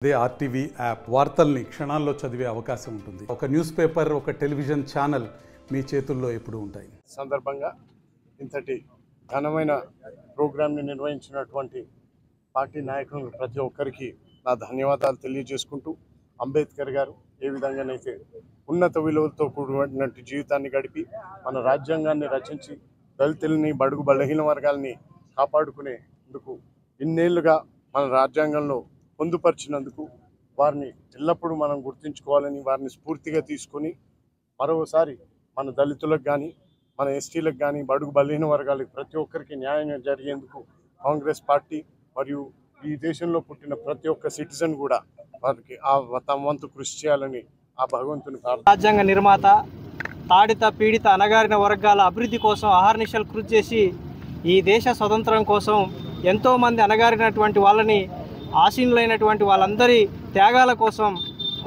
అదే RTV app వార్తల్ని క్షణాల్లో చదివే అవకాశం ఉంటుంది. ఒక న్యూస్ పేపర్, ఒక టెలివిజన్ ఛానల్ మీ చేతుల్లో ఎప్పుడూ ఉంటాయి. సందర్భంగా ఇంతటి ఘనమైన ప్రోగ్రామ్ని నిర్వహించినటువంటి పార్టీ నాయకులు ప్రతి ఒక్కరికి నా ధన్యవాదాలు తెలియజేసుకుంటూ, అంబేద్కర్ గారు ఏ విధంగానైతే ఉన్నత విలువలతో కూడినటువంటి జీవితాన్ని గడిపి మన రాజ్యాంగాన్ని రచించి దళితుల్ని, బడుగు బలహీన వర్గాల్ని కాపాడుకునేందుకు ఇన్నేళ్లుగా మన రాజ్యాంగంలో పొందుపరిచినందుకు వారిని ఎల్లప్పుడూ మనం గుర్తుంచుకోవాలని, వారిని స్ఫూర్తిగా తీసుకొని మరోసారి మన దళితులకు కానీ, మన ఎస్టీలకు కానీ, బడుగు బలహీన వర్గాలకు ప్రతి ఒక్కరికి న్యాయం జరిగేందుకు కాంగ్రెస్ పార్టీ మరియు ఈ దేశంలో పుట్టిన ప్రతి ఒక్క సిటిజన్ కూడా వారికి తమ వంతు కృషి చేయాలని ఆ భగవంతుని రాజ్యాంగ నిర్మాత, తాడిత పీడిత అణగారిన వర్గాల అభివృద్ధి కోసం అహర్నిశలు కృషి చేసి ఈ దేశ స్వతంత్రం కోసం ఎంతోమంది అణగారినటువంటి వాళ్ళని, ఆశీనులైనటువంటి వాళ్ళందరి త్యాగాల కోసం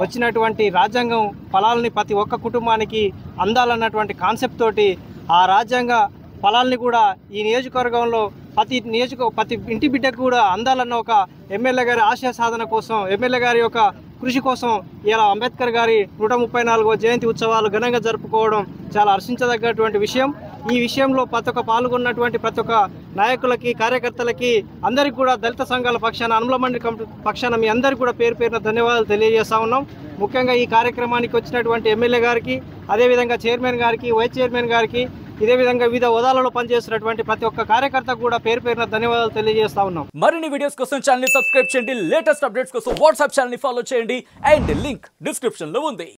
వచ్చినటువంటి రాజ్యాంగం ఫలాలని ప్రతి ఒక్క కుటుంబానికి అందాలన్నటువంటి కాన్సెప్ట్ తోటి ఆ రాజ్యాంగ ఫలాల్ని కూడా ఈ నియోజకవర్గంలో ప్రతి ఇంటి బిడ్డకు కూడా అందాలన్న ఒక ఎమ్మెల్యే గారి ఆశయ సాధన కోసం, ఎమ్మెల్యే గారి యొక్క కృషి కోసం ఇలా అంబేద్కర్ గారి 134వ జయంతి ఉత్సవాలు ఘనంగా జరుపుకోవడం చాలా హర్షించదగ్గటువంటి విషయం. ఈ విషయంలో పాల్గొన్నటువంటి ప్రతి ఒక్క నాయకులకి, కార్యకర్తలకి, అందరికీ కూడా దళిత సంఘాల పక్షాన, అనుమల మండలి కమిటీ పక్షాన మీ అందరికీ కూడా పేరు పేరున ధన్యవాదాలు తెలియజేస్తా ఉన్నాం. ముఖ్యంగా ఈ కార్యక్రమానికి వచ్చినటువంటి ఎమ్మెల్యే గారికి, అదేవిధంగా చైర్మన్ గారికి, వైస్ చైర్మన్ గారికి, ఇదే విధంగా వివిధ హోదాలలో పనిచేస్తున్నటువంటి ప్రతి ఒక్క కార్యకర్తకు కూడా పేరు పేరున ధన్యవాదాలు తెలియజేస్తా ఉన్నాం. మరిన్ని వీడియోస్ కోసం ఛానల్ ని సబ్స్క్రైబ్ చేయండి, లేటెస్ట్ అప్డేట్స్ కోసం వాట్సాప్ ఛానల్ ని ఫాలో చేయండి అండ్ లింక్ డిస్క్రిప్షన్ లో ఉంది.